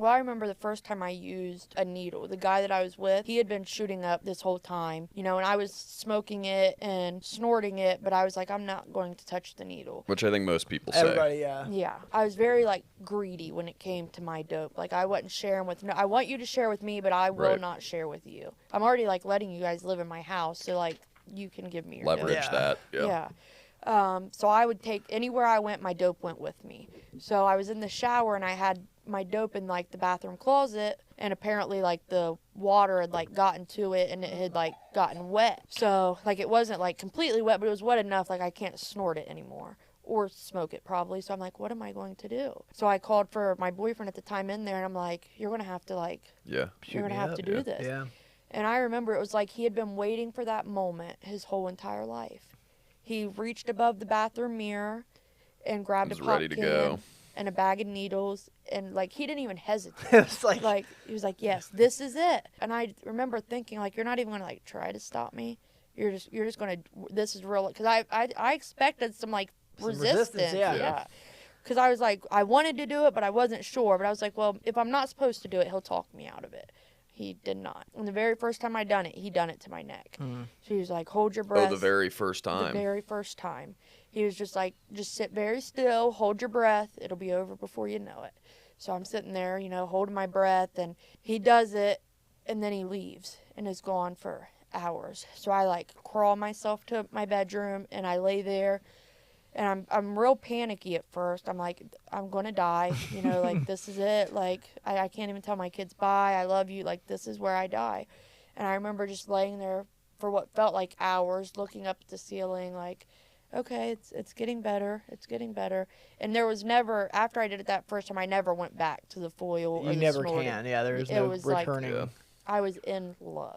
I remember the first time I used a needle. The guy that I was with, he had been shooting up this whole time, you know, and I was smoking it and snorting it, but I was like, I'm not going to touch the needle. Which I think most people say. Everybody, yeah. Yeah, I was very like greedy when it came to my dope. Like I wasn't sharing with I want you to share with me, but I will Right. not share with you. I'm already like letting you guys live in my house, so like you can give me your Leverage dope. that. Yeah. So I would take anywhere I went, my dope went with me. So I was in the shower and I had my dope in like the bathroom closet, and apparently like the water had like gotten to it and it had like gotten wet. So like it wasn't like completely wet, but it was wet enough like I can't snort it anymore. Or smoke it probably. So I'm like, what am I going to do? So I called for my boyfriend at the time in there, and I'm like, you're going to have to like, Yeah. you're going to have to do this. Yeah. And I remember it was like he had been waiting for that moment his whole entire life. He reached above the bathroom mirror and grabbed a Was pop ready to can go. and a bag of needles, and like he didn't even hesitate. It was like, Like he was like, yes, this is it. And I remember thinking like, you're not even going to like try to stop me. You're just going to, this is real. Because I expected some like resistance. yeah. Because I was like, I wanted to do it, but I wasn't sure. But I was like, well, if I'm not supposed to do it, he'll talk me out of it. He did not. And the very first time I done it, he done it to my neck. Mm-hmm. So he was like, hold your breath. Oh, the very first time. The very first time. He was just like, just sit very still, hold your breath. It'll be over before you know it. So I'm sitting there, you know, holding my breath, and he does it, and then he leaves and is gone for hours. So I like crawl myself to my bedroom, and I lay there. And I'm real panicky at first. I'm like, I'm going to die. You know, like, this is it. Like, I can't even tell my kids bye. I love you. Like, this is where I die. And I remember just laying there for what felt like hours, looking up at the ceiling, like, okay, it's getting better. It's getting better. And there was never, after I did it that first time, I never went back to the foil or you the never snorting. can. Yeah, there's It no was like- returning. Yeah. I was in love.